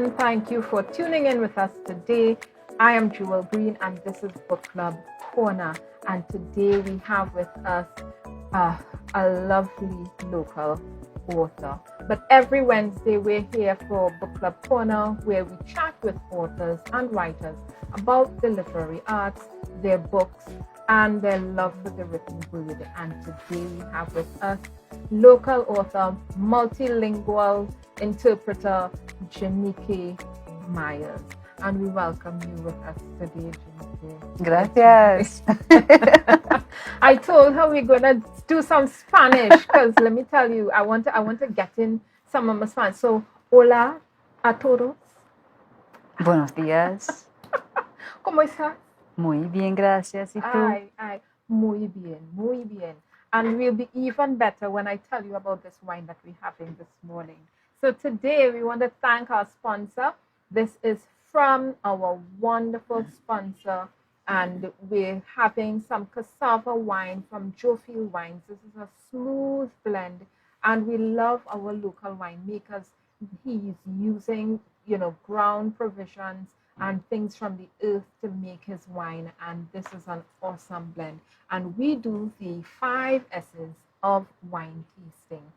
everyone. Thank you for tuning in with us today. I am Jewel Greene and this is Book Club Corner. And today we have with us a lovely local author. But every Wednesday we're here for Book Club Corner, where we chat with authors and writers about the literary arts, their books, and their love for the written word. And today we have with us local author, multilingual interpreter, Gennike Mayers. And we welcome you with us today, Gennike. Gracias. I told her we're gonna do some Spanish because let me tell you, I want to get in some of my Spanish. So, hola a todos. Buenos días. ¿Cómo estás? Muy bien, gracias. ¿Y tú? Ay, muy bien, muy bien. And we'll be even better when I tell you about this wine that we're having this morning. So today we want to thank our sponsor. This is from our wonderful sponsor, and we're having some cassava wine from Jofield Wines. This is a smooth blend, and we love our local winemakers. He's using, ground provisions and things from the earth to make his wine, and this is an awesome blend. And we do the 5 S's of wine tasting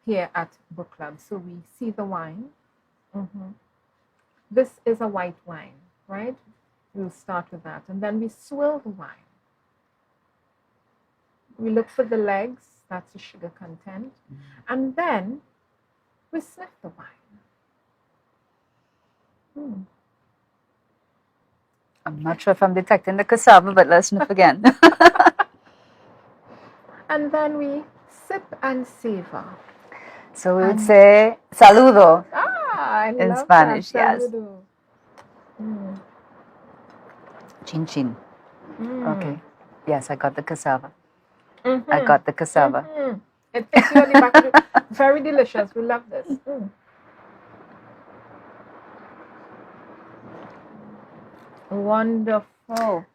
here at Book Club. So we see the wine. This is a white wine, right? We'll start with that. And then we swill the wine. We look for the legs, that's the sugar content. And then we sniff the wine. I'm not sure if I'm detecting the cassava, but let's sniff again. And then we sip and savor. So we would say saludo in Spanish, that. yes. Chin chin. Okay. Yes, I got the cassava. I got the cassava. It takes you on the back. Very delicious. We love this. Wonderful.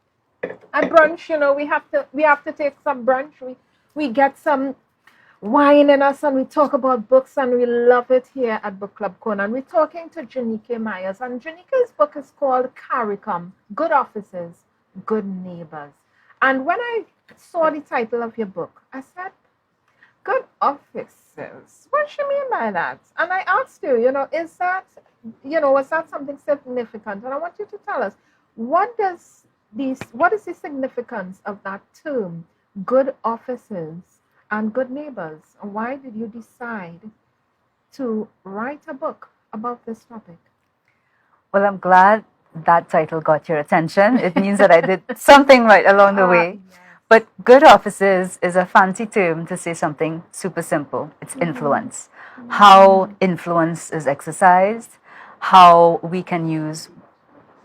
At brunch, we have to take some brunch. We get some wine in us and we talk about books, and we love it here at Book Club Corner. And we're talking to Gennike Mayers, and Gennike's book is called CARICOM, Good Offices, Good Neighbours. And when I saw the title of your book, I said, Good Offices. What do you mean by that? And I asked you, is that, was that something significant? And I want you to tell us, what is the significance of that term, good offices and good neighbors? And why did you decide to write a book about this topic? Well, I'm glad that title got your attention. It means that I did something right along the way. Yes. But good offices is a fancy term to say something super simple. It's influence. How influence is exercised, how we can use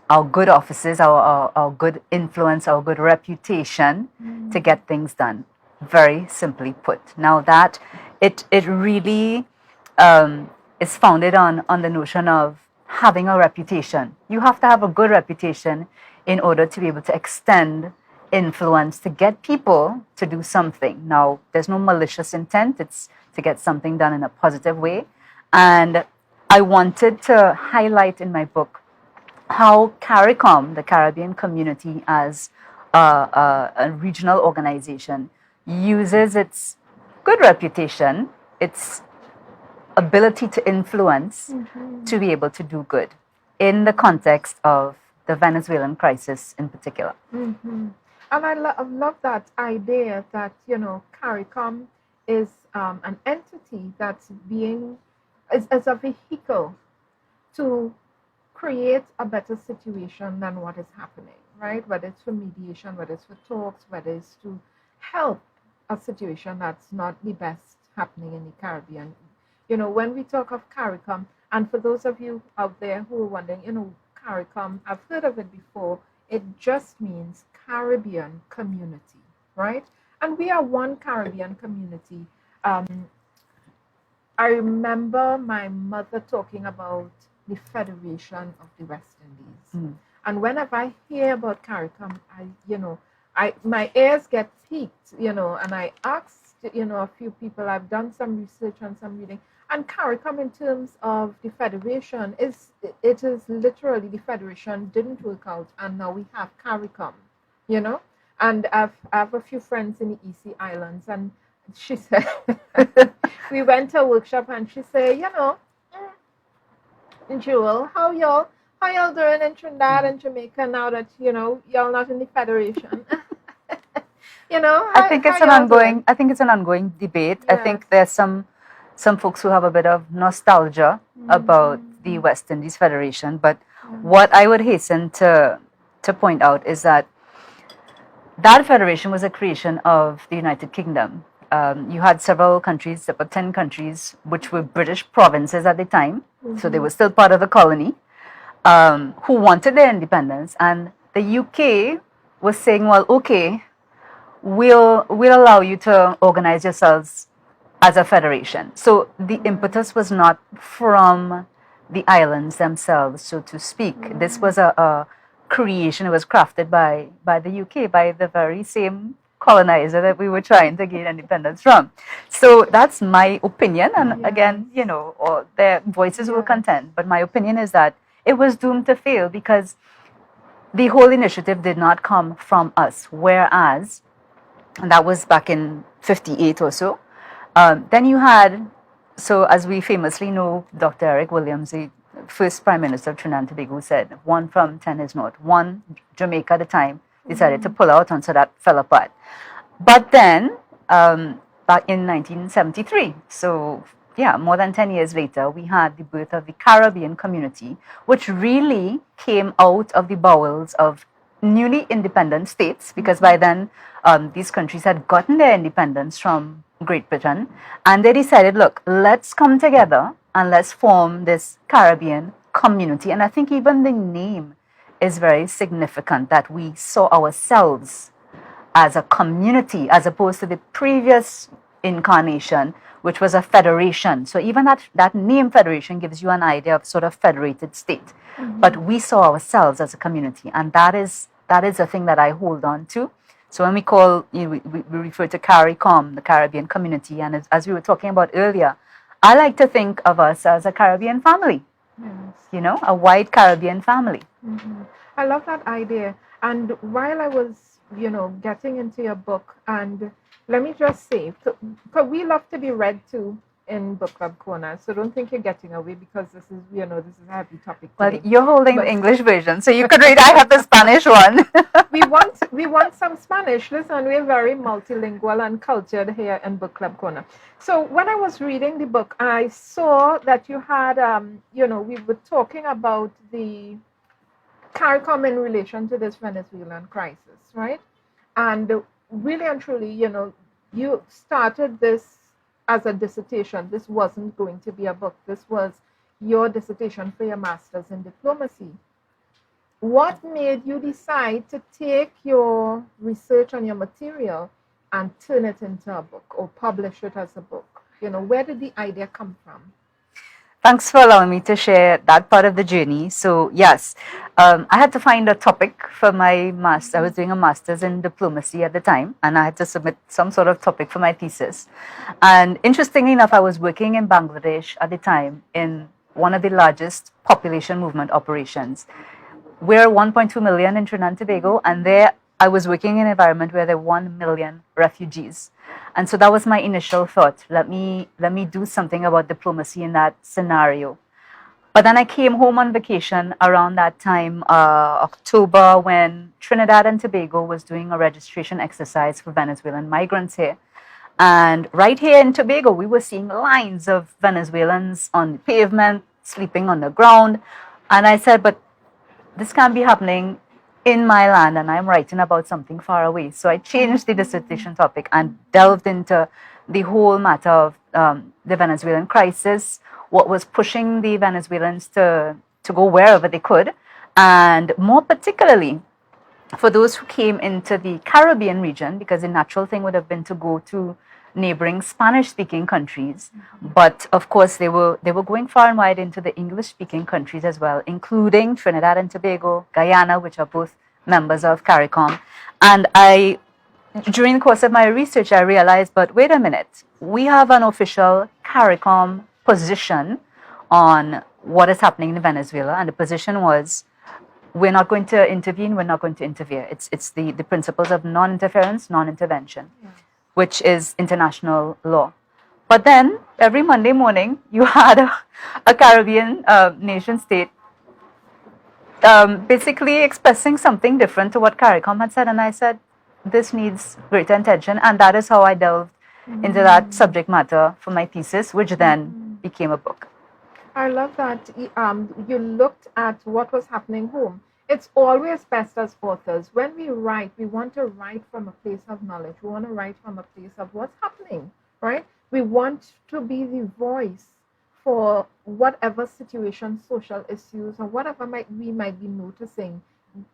our good offices, our good influence, our good reputation to get things done. Very simply put. Now that it really is founded on the notion of having a reputation. You have to have a good reputation in order to be able to extend influence to get people to do something. Now, there's no malicious intent. It's to get something done in a positive way. And I wanted to highlight in my book how CARICOM, the Caribbean Community, as a regional organization, uses its good reputation, its ability to influence, to be able to do good in the context of the Venezuelan crisis in particular. And I love that idea that, CARICOM is an entity that's as a vehicle to create a better situation than what is happening, right? Whether it's for mediation, whether it's for talks, whether it's to help a situation that's not the best happening in the Caribbean. When we talk of CARICOM, and for those of you out there who are wondering, CARICOM, I've heard of it before, it just means Caribbean community, right? And we are one Caribbean community. I remember my mother talking about the Federation of the West Indies. And whenever I hear about CARICOM, my ears get piqued, and I asked, a few people, I've done some research and some reading, And CARICOM, in terms of the federation, it is literally the federation didn't work out, and now we have CARICOM, you know. And I have a few friends in the EC Islands, and she said we went to a workshop, and she said, Jewel, how y'all doing in Trinidad and Jamaica now that y'all not in the federation? I think it's an ongoing. I think it's an ongoing debate. I Yes. think there's some folks who have a bit of nostalgia about the West Indies Federation. But what I would hasten to point out is that federation was a creation of the United Kingdom. You had several countries, about 10 countries, which were British provinces at the time, so they were still part of the colony, who wanted their independence, and the UK was saying, well, okay, we'll allow you to organize yourselves as a federation. So the impetus was not from the islands themselves, so to speak. This was a creation. It was crafted by the UK, by the very same colonizer that we were trying to gain independence from. So that's my opinion. And again, all their voices will contend. But my opinion is that it was doomed to fail because the whole initiative did not come from us. Whereas, and that was back in 58 or so. Then you had, so as we famously know, Dr. Eric Williams, the first Prime Minister of Trinidad and Tobago, said 1 from 10 is not. Jamaica at the time decided to pull out, and so that fell apart. But then, back in 1973, so more than 10 years later, we had the birth of the Caribbean community, which really came out of the bowels of newly independent states, because by then these countries had gotten their independence from Great Britain, and they decided, look, let's come together and let's form this Caribbean community. And I think even the name is very significant, that we saw ourselves as a community as opposed to the previous incarnation, which was a federation. So even that name federation gives you an idea of sort of federated state. But we saw ourselves as a community, and that is a thing that I hold on to. So when we call, we refer to CARICOM, the Caribbean community, and as we were talking about earlier, I like to think of us as a Caribbean family. Yes. A wide Caribbean family. I love that idea. And while I was, getting into your book, and let me just say, because we love to be read to in Book Club Corner, so don't think you're getting away, because this is a heavy topic Well, today. you're holding the English version, so you could read. I have the Spanish one. we want some Spanish. Listen, we're very multilingual and cultured here in Book Club Corner. So when I was reading the book, I saw that you had, we were talking about the CARICOM in relation to this Venezuelan crisis, right? And really and truly, you started this as a dissertation. This wasn't going to be a book. This was your dissertation for your master's in diplomacy. What made you decide to take your research and your material and turn it into a book or publish it as a book? Where did the idea come from? Thanks for allowing me to share that part of the journey. So yes, I had to find a topic for my master. I was doing a master's in diplomacy at the time, and I had to submit some sort of topic for my thesis. And interestingly enough, I was working in Bangladesh at the time in one of the largest population movement operations. We're 1.2 million in Trinidad and Tobago, and there I was working in an environment where there were 1 million refugees. And so that was my initial thought. Let me do something about diplomacy in that scenario. But then I came home on vacation around that time, October, when Trinidad and Tobago was doing a registration exercise for Venezuelan migrants here. And right here in Tobago, we were seeing lines of Venezuelans on the pavement, sleeping on the ground. And I said, but this can't be happening in my land, and I'm writing about something far away. So I changed the dissertation topic and delved into the whole matter of the Venezuelan crisis, what was pushing the Venezuelans to go wherever they could, and more particularly for those who came into the Caribbean region, because the natural thing would have been to go to neighboring Spanish-speaking countries, but of course they were going far and wide into the English-speaking countries as well, including Trinidad and Tobago, Guyana, which are both members of CARICOM. And during the course of my research, I realized, but wait a minute, we have an official CARICOM position on what is happening in Venezuela, and the position was, we're not going to intervene, we're not going to interfere. It's the principles of non-interference, non-intervention, which is international law. But then, every Monday morning, you had a Caribbean nation state basically expressing something different to what CARICOM had said. And I said, this needs greater attention. And that is how I delved into that subject matter for my thesis, which then became a book. I love that you looked at what was happening home. It's always best as authors. When we write, we want to write from a place of knowledge. We want to write from a place of what's happening, right? We want to be the voice for whatever situation, social issues, or whatever we might be noticing.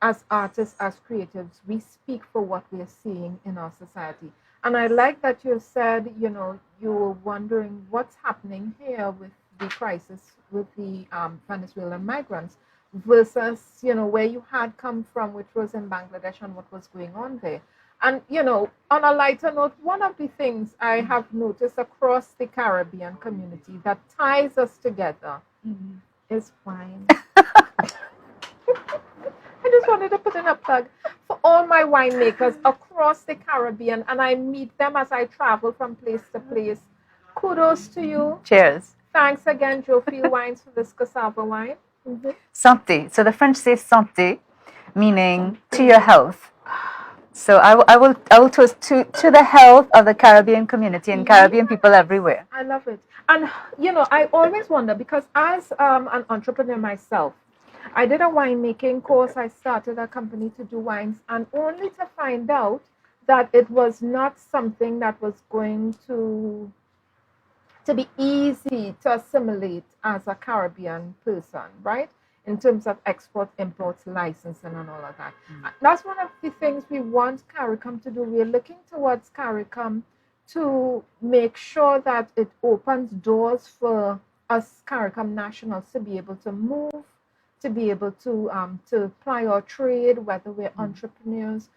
As artists, as creatives, we speak for what we're seeing in our society. And I like that you said, you were wondering what's happening here with the crisis with the Venezuelan migrants versus, where you had come from, which was in Bangladesh, and what was going on there. And, on a lighter note, one of the things I have noticed across the Caribbean community that ties us together is wine. I just wanted to put in a plug for all my winemakers across the Caribbean, and I meet them as I travel from place to place. Kudos to you. Cheers. Thanks again, Joe Field Wines, for this cassava wine. Santé. So the French say santé, meaning to your health. So I will toast to the health of the Caribbean community and Caribbean people everywhere. I love it. And, I always wonder, because as an entrepreneur myself, I did a winemaking course. I started a company to do wines, and only to find out that it was not something that was going to be easy to assimilate as a Caribbean person, right? In terms of export, imports, licensing, and all of that. That's one of the things we want CARICOM to do. We're looking towards CARICOM to make sure that it opens doors for us CARICOM nationals to be able to move, to be able to ply our trade, whether we're entrepreneurs,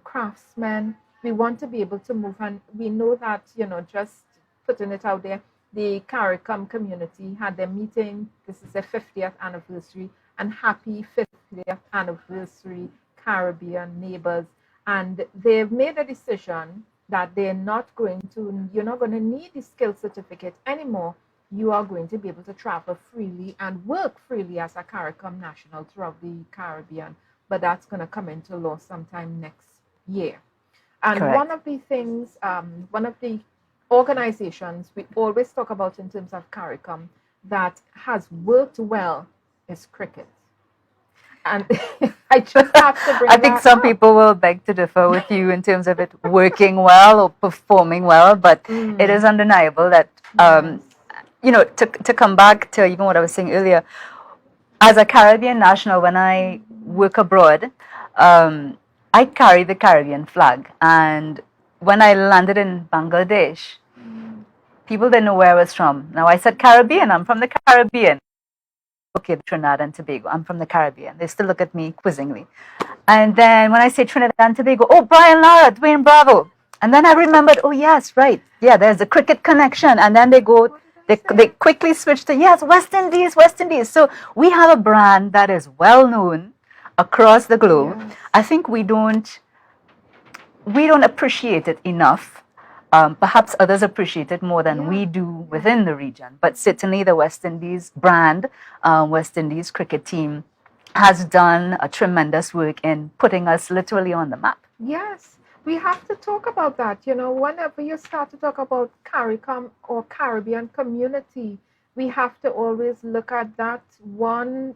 craftsmen. We want to be able to move, and we know that, just putting it out there, the CARICOM community had their meeting. This is their 50th anniversary, and happy 50th anniversary, Caribbean Neighbours. And they've made a decision that you're not going to need the skill certificate anymore. You are going to be able to travel freely and work freely as a CARICOM national throughout the Caribbean. But that's going to come into law sometime next year. And Correct. one of the things, one of the organizations we always talk about in terms of CARICOM that has worked well is cricket. And I just have to bring I think some people will beg to differ with you in terms of it working well or performing well, but it is undeniable that, to come back to even what I was saying earlier, as a Caribbean national, when I work abroad, I carry the Caribbean flag. And when I landed in Bangladesh, people didn't know where I was from. Now I said Caribbean, I'm from the Caribbean. Okay, Trinidad and Tobago, I'm from the Caribbean. They still look at me quizzingly. And then when I say Trinidad and Tobago, oh, Brian Lara, Dwayne Bravo. And then I remembered, oh yes, right. Yeah, there's a cricket connection. And then they quickly switch to, yes, West Indies, West Indies. So we have a brand that is well known across the globe. Yes. I think we don't appreciate it enough. Perhaps others appreciate it more than we do within the region. But certainly the West Indies brand, West Indies cricket team, has done a tremendous work in putting us literally on the map. Yes, we have to talk about that. Whenever you start to talk about CARICOM or Caribbean community, we have to always look at that one,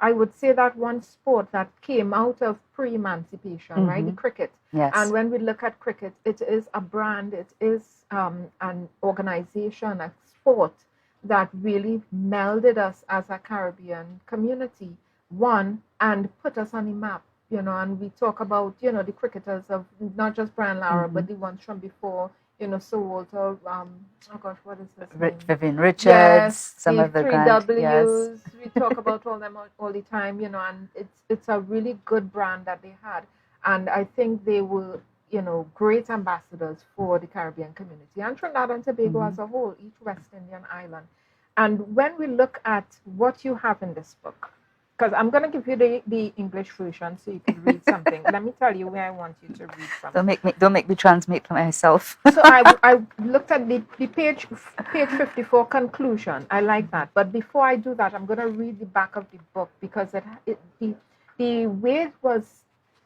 I would say that one sport that came out of pre-emancipation, right? The cricket. Yes. And when we look at cricket, it is a brand, it is an organization, a sport that really melded us as a Caribbean community, and put us on the map, and we talk about, the cricketers of not just Brian Lara, but the ones from before, Sir Walter, what is this name? Vivian Richards, yes, some of the 3Ws. Yes. We talk about all them all the time, and it's a really good brand that they had. And I think they were, great ambassadors for the Caribbean community and Trinidad and Tobago as a whole, each West Indian island. And when we look at what you have in this book, because I'm going to give you the English version so you can read something. Let me tell you where I want you to read from. Don't make me translate for myself. So I looked at the page 54 conclusion. I like that. But before I do that, I'm going to read the back of the book because the way it was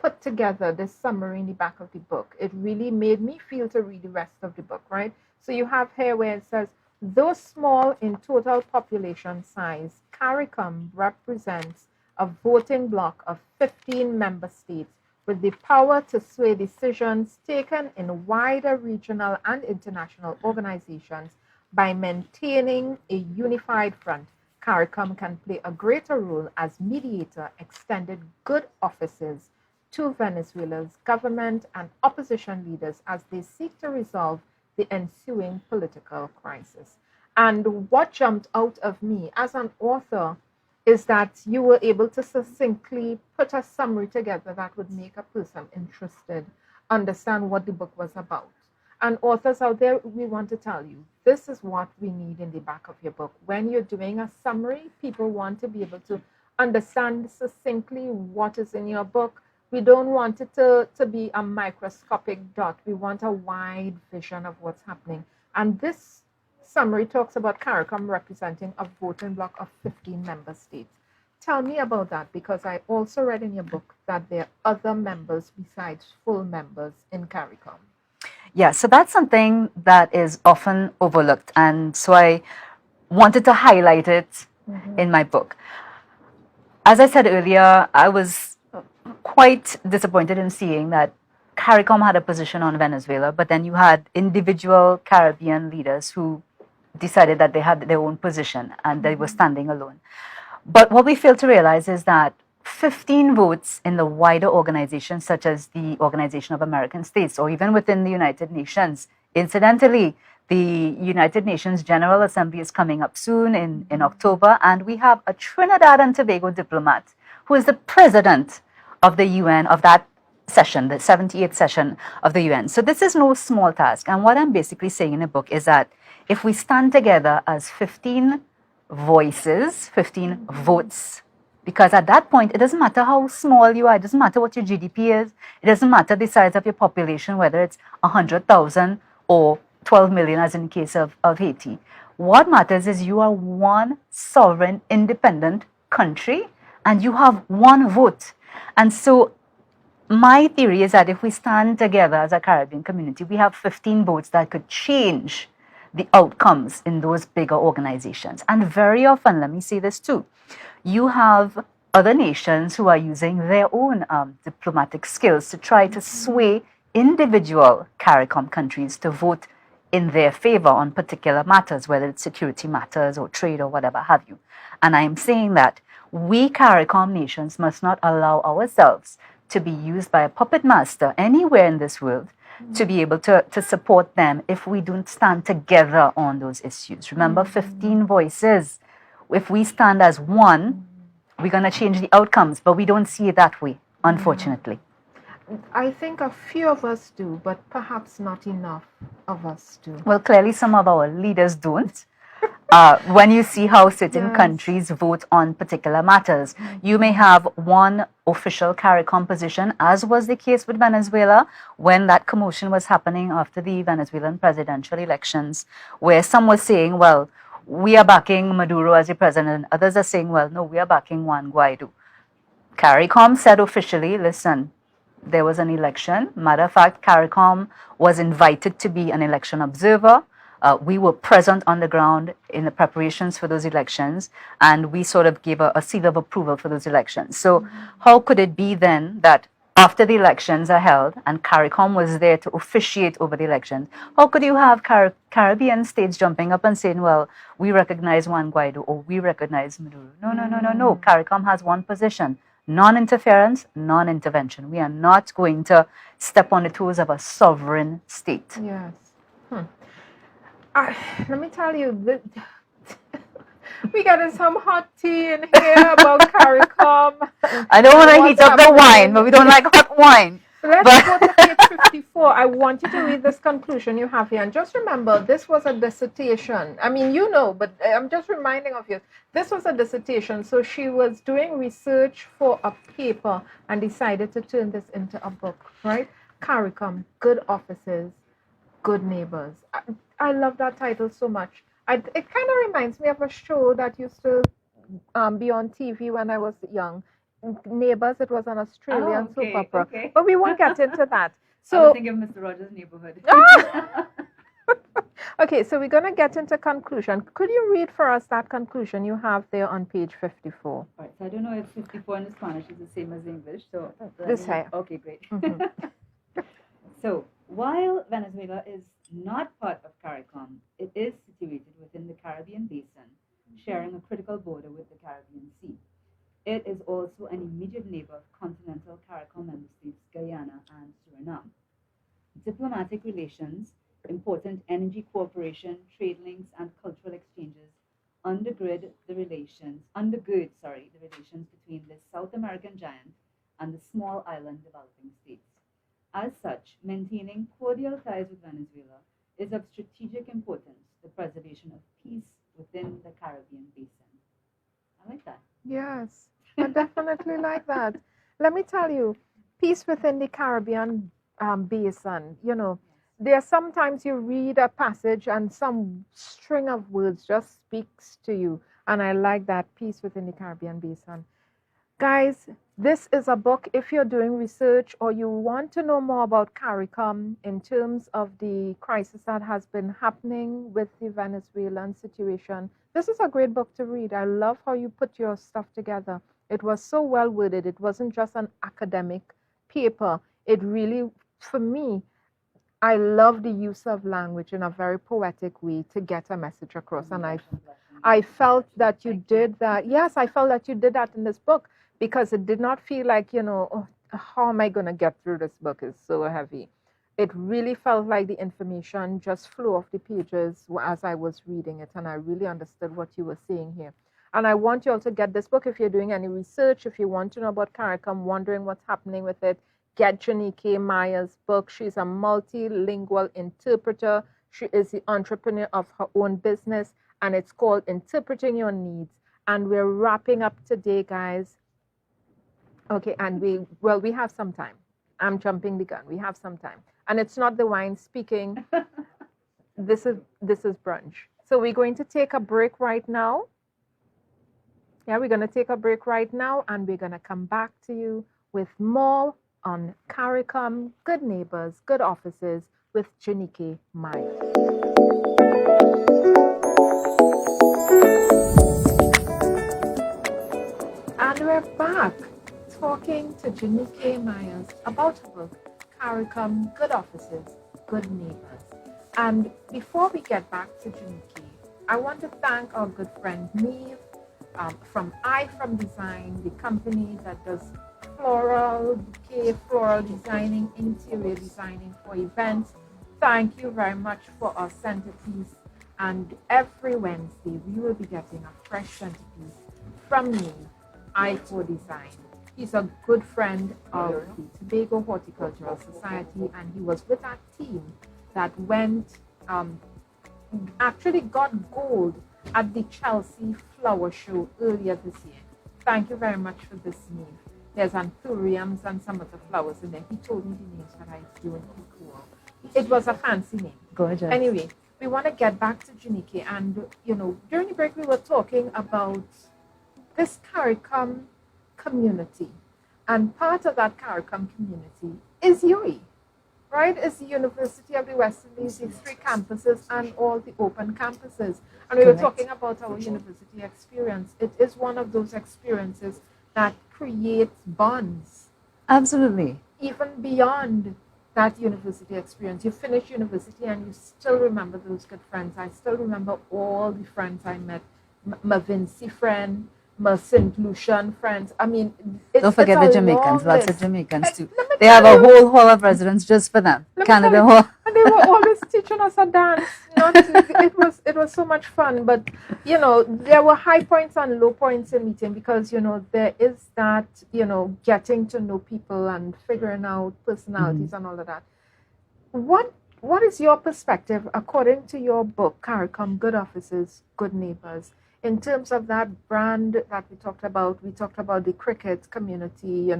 put together, this summary in the back of the book, it really made me feel to read the rest of the book, right? So you have here where it says, though small in total population size, CARICOM represents a voting bloc of 15 member states with the power to sway decisions taken in wider regional and international organizations. By maintaining a unified front, CARICOM can play a greater role as mediator, extended good offices to Venezuela's government and opposition leaders as they seek to resolve the ensuing political crisis. And what jumped out of me as an author is that you were able to succinctly put a summary together that would make a person interested, understand what the book was about. And authors out there, we want to tell you, this is what we need in the back of your book. When you're doing a summary, people want to be able to understand succinctly what is in your book. We don't want it to be a microscopic dot. We want a wide vision of what's happening. And this summary talks about CARICOM representing a voting bloc of 15 member states. Tell me about that, because I also read in your book that there are other members besides full members in CARICOM. Yeah, so that's something that is often overlooked. And so I wanted to highlight it in my book. As I said earlier, I was quite disappointed in seeing that CARICOM had a position on Venezuela, but then you had individual Caribbean leaders who decided that they had their own position and they were standing alone. But what we fail to realize is that 15 votes in the wider organization, such as the Organization of American States, or even within the United Nations. Incidentally, the United Nations General Assembly is coming up soon in October, and we have a Trinidad and Tobago diplomat who is the president of the UN, of that session, the 78th session of the UN. So this is no small task. And what I'm basically saying in the book is that if we stand together as 15 voices, 15 votes, because at that point, it doesn't matter how small you are, it doesn't matter what your GDP is, it doesn't matter the size of your population, whether it's 100,000 or 12 million, as in the case of Haiti. What matters is you are one sovereign, independent country, and you have one vote. And so my theory is that if we stand together as a Caribbean community, we have 15 votes that could change the outcomes in those bigger organizations. And very often, let me say this too, you have other nations who are using their own diplomatic skills to try to sway individual CARICOM countries to vote in their favor on particular matters, whether it's security matters or trade or whatever have you. And I'm saying that we CARICOM nations must not allow ourselves to be used by a puppet master anywhere in this world to be able to support them if we don't stand together on those issues. Remember, 15 voices. If we stand as one, we're going to change the outcomes, but we don't see it that way, unfortunately. I think a few of us do, but perhaps not enough of us do. Well, clearly some of our leaders don't. When you see how certain countries vote on particular matters, you may have one official CARICOM position, as was the case with Venezuela when that commotion was happening after the Venezuelan presidential elections, where some were saying, well, we are backing Maduro as the president. Others are saying, well, no, we are backing Juan Guaido. CARICOM said officially, listen, there was an election. Matter of fact, CARICOM was invited to be an election observer. We were present on the ground in the preparations for those elections, and we sort of gave a seal of approval for those elections. So how could it be then that after the elections are held and CARICOM was there to officiate over the elections, how could you have Caribbean states jumping up and saying, well, we recognize Juan Guaido or we recognize Maduro? No. CARICOM has one position: non-interference, non-intervention. We are not going to step on the toes of a sovereign state. Yes. Let me tell you, we got some hot tea in here about CARICOM. I don't want to heat up the wine, but we don't like hot wine. Let's go to page 54. I want you to read this conclusion you have here. And just remember, this was a dissertation. I mean, you know, but I'm just reminding of you. This was a dissertation. So she was doing research for a paper and decided to turn this into a book, right? CARICOM, Good Offices, Good Neighbors. I love that title so much. It kind of reminds me of a show that used to be on TV when I was young. Neighbours, it was an Australian soap opera. Okay. But we won't get into that. I was So, thinking of Mr. Rogers' Neighborhood. okay, so we're going to get into conclusion. Could you read for us that conclusion you have there on page 54? Right, so I don't know if 54 in Spanish is the same as English. So This here. Okay, great. Mhm. So while Venezuela is not part of CARICOM, it is situated within the Caribbean basin, sharing a critical border with the Caribbean Sea. It is also an immediate neighbor of continental CARICOM member states Guyana and Suriname. Diplomatic relations, important energy cooperation, trade links, and cultural exchanges undergird the relations between this South American giant and the small island developing states. As such, maintaining cordial ties with Venezuela is of strategic importance to the preservation of peace within the Caribbean basin. I like that. Yes, I definitely like that. Let me tell you, peace within the Caribbean basin. You know, there are sometimes you read a passage and some string of words just speaks to you. And I like that, peace within the Caribbean basin. Guys, this is a book if you're doing research or you want to know more about CARICOM in terms of the crisis that has been happening with the Venezuelan situation. This is a great book to read. I love how you put your stuff together. It was so well worded. It wasn't just an academic paper. It really, for me, I love the use of language in a very poetic way to get a message across. And I felt that you did that. Yes, I felt that you did that in this book because it did not feel like, you know, oh, how am I going to get through this book? It's so heavy. It really felt like the information just flew off the pages as I was reading it. And I really understood what you were saying here. And I want you all to get this book if you're doing any research, if you want to know about CARICOM, wondering what's happening with it. Get Gennike Mayers' book. She's a multilingual interpreter. She is the entrepreneur of her own business, and it's called Interpreting Your Needs. And we're wrapping up today, guys. Okay, and we have some time. I'm jumping the gun. We have some time. And it's not the wine speaking. This is brunch. So we're going to take a break right now. Yeah, we're going to take a break right now, and we're going to come back to you with more on CARICOM, Good Neighbors, Good Offices with Gennike Mayers. And we're back talking to Gennike Mayers about her book, CARICOM, Good Offices, Good Neighbors. And before we get back to Gennike, I want to thank our good friend Neve from From Design, the company that does floral designing, interior designing for events. Thank you very much for our centerpiece. And every Wednesday, we will be getting a fresh centerpiece from me, for Design. He's a good friend of the Tobago Horticultural Society, and he was with that team that went, actually got gold at the Chelsea Flower Show earlier this year. Thank you very much for this, Neve. There's anthuriums and some other flowers in there. He told me the names, but I don't recall. It was a fancy name. Gorgeous. Anyway, we want to get back to Gennike. And, you know, during the break, we were talking about this CARICOM community. And part of that CARICOM community is UWI, right? It's the University of the West Indies, the 3 campuses, and all the open campuses. And we were talking about our university experience. It is one of those experiences that creates bonds. Absolutely. Even beyond that university experience. You finish university and you still remember those good friends. I still remember all the friends I met. My Vinci friend, St. Lucian friends. I mean, Don't forget it's the a Jamaicans, long lots of list. Jamaicans too. Let me They tell have a you. whole hall of residents just for them. Let me tell Canada you, Hall. and they were always teaching us a dance. Not it was so much fun. But there were high points and low points in meeting because there is that getting to know people and figuring out personalities and all of that. What is your perspective according to your book, CARICOM, Good Officers, Good Neighbors, in terms of that brand that we talked about? We talked about the cricket community,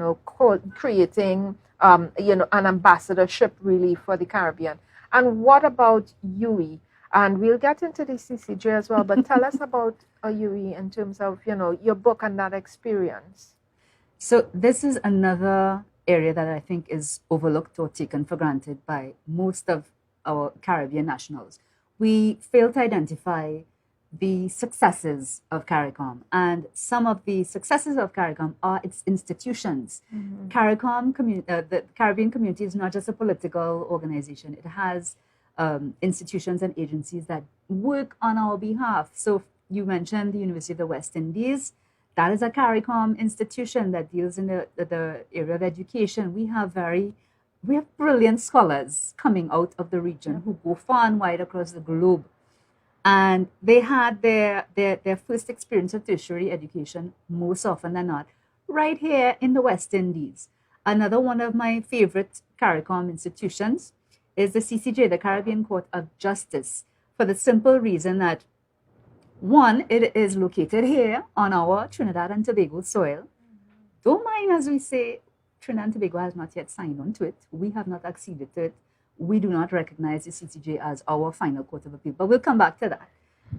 creating, an ambassadorship really for the Caribbean. And what about UE? And we'll get into the CCJ as well, but tell us about UE in terms of, your book and that experience. So this is another area that I think is overlooked or taken for granted by most of our Caribbean nationals. We fail to identify the successes of CARICOM, and some of the successes of CARICOM are its institutions. The Caribbean community is not just a political organization. It has institutions and agencies that work on our behalf. So you mentioned the University of the West Indies. That is a CARICOM institution that deals in the area of education. We have brilliant scholars coming out of the region who go far and wide across the globe. And they had their first experience of tertiary education, most often than not, right here in the West Indies. Another one of my favorite CARICOM institutions is the CCJ, the Caribbean Court of Justice, for the simple reason that, one, it is located here on our Trinidad and Tobago soil. Don't mind, as we say, Trinidad and Tobago has not yet signed on to it. We have not acceded to it. We do not recognize the CCJ as our final court of appeal, but we'll come back to that.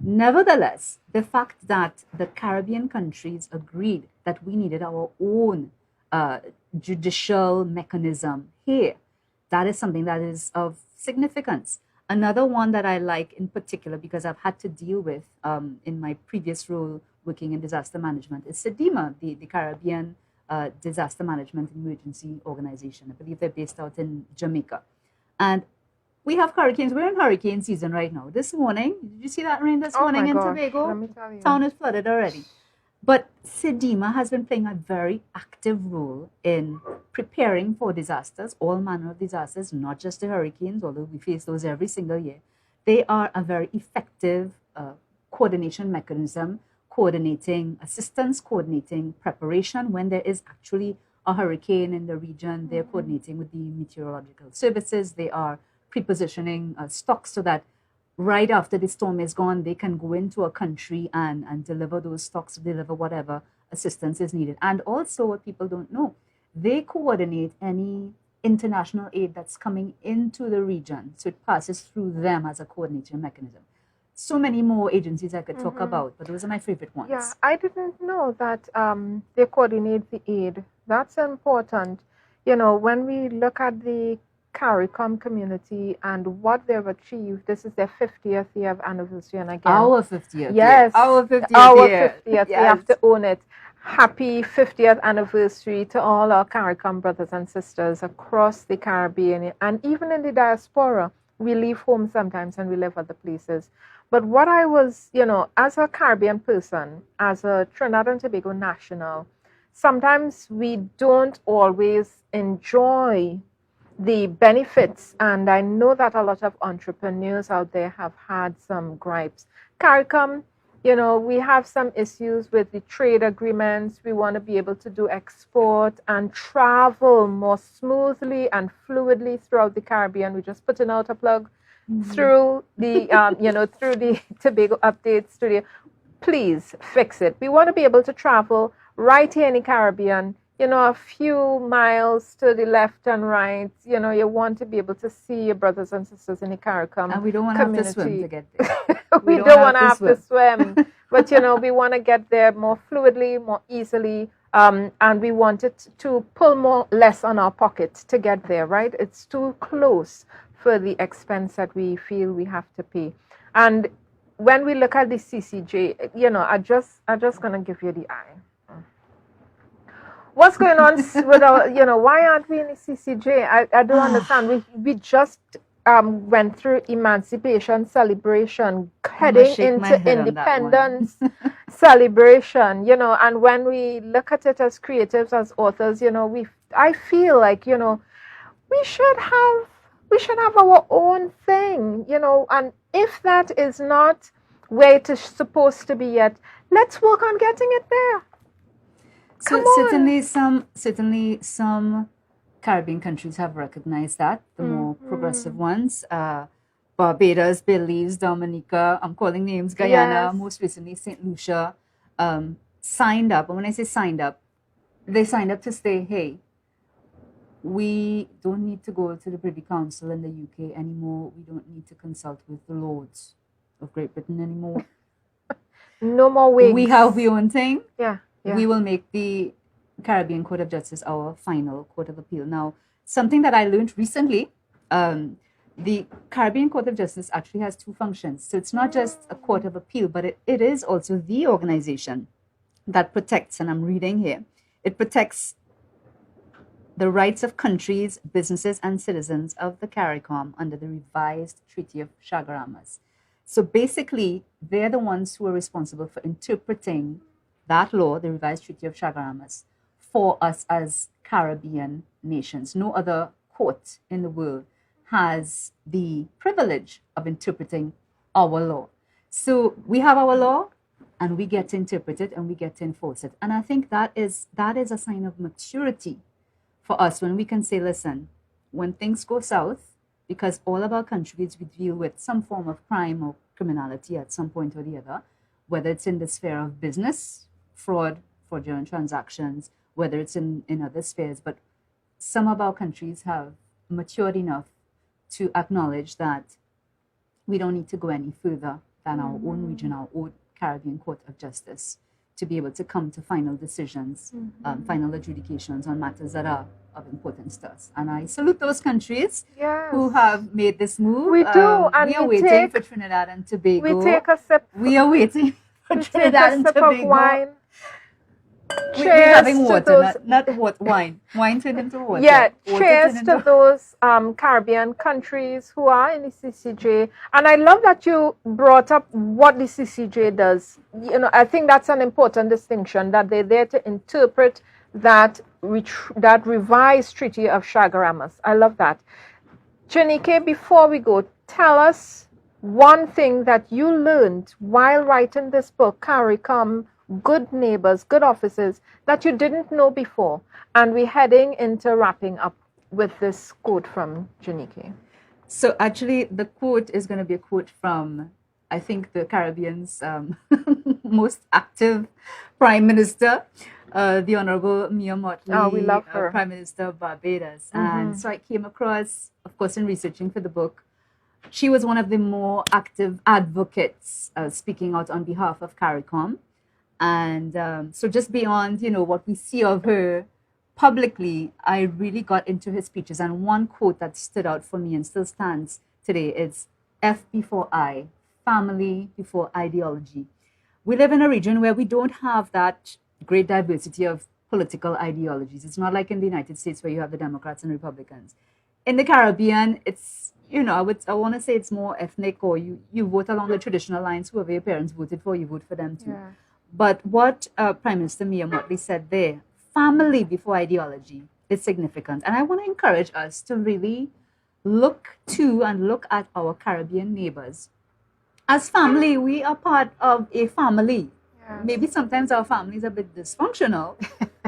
Nevertheless, the fact that the Caribbean countries agreed that we needed our own judicial mechanism here, that is something that is of significance. Another one that I like in particular, because I've had to deal with in my previous role working in disaster management, is SEDIMA, the Caribbean Disaster Management Emergency Organization. I believe they're based out in Jamaica. And we have hurricanes. We're in hurricane season right now. This morning, did you see that rain this morning in Tobago? Let me tell you. Town is flooded already. But SEDIMA has been playing a very active role in preparing for disasters, all manner of disasters, not just the hurricanes, although we face those every single year. They are a very effective coordination mechanism, coordinating assistance, coordinating preparation when there is actually a hurricane in the region. They're coordinating with the meteorological services. They are prepositioning stocks so that right after the storm is gone, they can go into a country and deliver those stocks, deliver whatever assistance is needed. And also, what people don't know, they coordinate any international aid that's coming into the region. So it passes through them as a coordinating mechanism. So many more agencies I could talk about, but those are my favorite ones. Yeah, I didn't know that they coordinate the aid. That's important. When we look at the CARICOM community and what they've achieved, this is their 50th year of anniversary. And again, our 50th yes, year. Our 50th our year. 50th. Yes. We have to own it. Happy 50th anniversary to all our CARICOM brothers and sisters across the Caribbean and even in the diaspora. We leave home sometimes and we live other places. But what I was, as a Caribbean person, as a Trinidad and Tobago national, sometimes we don't always enjoy the benefits. And I know that a lot of entrepreneurs out there have had some gripes. CARICOM, we have some issues with the trade agreements. We want to be able to do export and travel more smoothly and fluidly throughout the Caribbean. We're just putting out a plug through the, through the Tobago Update Studio. Please fix it. We want to be able to travel right here in the Caribbean, a few miles to the left and right. You want to be able to see your brothers and sisters in the CARICOM And we don't want to have to swim to get there. we don't want to have to swim. But, we want to get there more fluidly, more easily. And we want it to pull less on our pockets to get there, right? It's too close for the expense that we feel we have to pay. And when we look at the CCJ, I just going to give you the eye. What's going on with our, why aren't we in the CCJ? I don't understand. We just went through emancipation celebration, heading into independence. celebration, and when we look at it as creatives, as authors, I feel like, we should have we should have our own thing, and if that is not where it is supposed to be yet, let's work on getting it there. So Come on. certainly some Caribbean countries have recognized that, the more progressive ones. Barbados, Belize, Dominica, I'm calling names, Guyana, Yes. most recently St. Lucia, signed up. And when I say signed up, they signed up to say, hey, we don't need to go to the Privy Council in the UK anymore. We don't need to consult with the Lords of Great Britain anymore. No more wigs. We have our own thing. Yeah. We will make the Caribbean Court of Justice our final court of appeal. Now, something that I learned recently, the Caribbean Court of Justice actually has two functions. So it's not just a court of appeal, but it is also the organization that protects, and I'm reading here, it protects the rights of countries, businesses, and citizens of the CARICOM under the revised Treaty of Chaguaramas. So basically, they're the ones who are responsible for interpreting that law, the revised Treaty of Chaguaramas, for us as Caribbean nations. No other court in the world has the privilege of interpreting our law. So we have our law, and we get to interpret it, and we get to enforce it. And I think that is a sign of maturity for us when we can say, listen, when things go south, because all of our countries, we deal with some form of crime or criminality at some point or the other, whether it's in the sphere of business, fraudulent transactions, whether it's in other spheres. But some of our countries have matured enough to acknowledge that we don't need to go any further than our own region, our own Caribbean Court of Justice, to be able to come to final decisions, final adjudications on matters that are of importance to us. And I salute those countries who have made this move. We do, and we are waiting for Trinidad and Tobago. We take a sip. We are waiting for Trinidad and Tobago. Of wine. We're having water, not wine. Wine turned into water. Yeah, water cheers to those Caribbean countries who are in the CCJ. And I love that you brought up what the CCJ does. I think that's an important distinction, that they're there to interpret that revised Treaty of Chaguaramas. I love that. Gennike, before we go, tell us one thing that you learned while writing this book, CARICOM, Good Neighbors, Good Offices, that you didn't know before. And we're heading into wrapping up with this quote from Gennike. So actually, the quote is going to be a quote from, I think, the Caribbean's most active Prime Minister, the Honorable Mia Mottley. Oh, we love her. Prime Minister of Barbados. And so I came across, of course, in researching for the book, she was one of the more active advocates speaking out on behalf of CARICOM. And so just beyond, what we see of her publicly, I really got into her speeches. And one quote that stood out for me and still stands today is F before I, family before ideology. We live in a region where we don't have that great diversity of political ideologies. It's not like in the United States where you have the Democrats and Republicans. In the Caribbean, it's, I want to say it's more ethnic, or you vote along the traditional lines. Whoever your parents voted for, you vote for them too. Yeah. But what Prime Minister Mia Mottley said there, family before ideology, is significant. And I want to encourage us to really look at our Caribbean neighbors. As family, we are part of a family. Yeah. Maybe sometimes our families are a bit dysfunctional.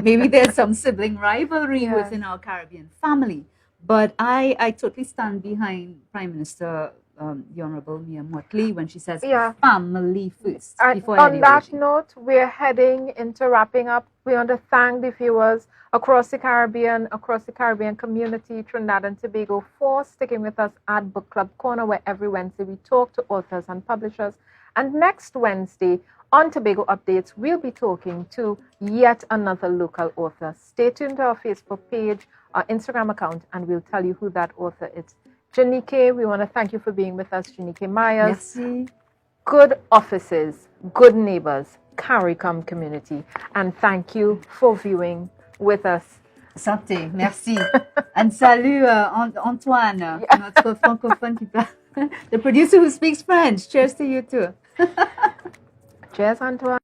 Maybe there's some sibling rivalry within our Caribbean family. But I totally stand behind Prime Minister the Honorable Mia Mottley when she says family first. And before on ideology. That note, we're heading into wrapping up. We want to thank the viewers across the Caribbean community, Trinidad and Tobago, for sticking with us at Book Club Corner, where every Wednesday we talk to authors and publishers. And next Wednesday on Tobago Updates, we'll be talking to yet another local author. Stay tuned to our Facebook page, our Instagram account, and we'll tell you who that author is. Gennike, we want to thank you for being with us. Gennike Mayers. Merci. Good Offices, Good Neighbors, CARICOM Community. And thank you for viewing with us. Santé, merci. And salut Antoine, notre francophone qui parle. The producer who speaks French. Cheers to you too. Cheers, Antoine.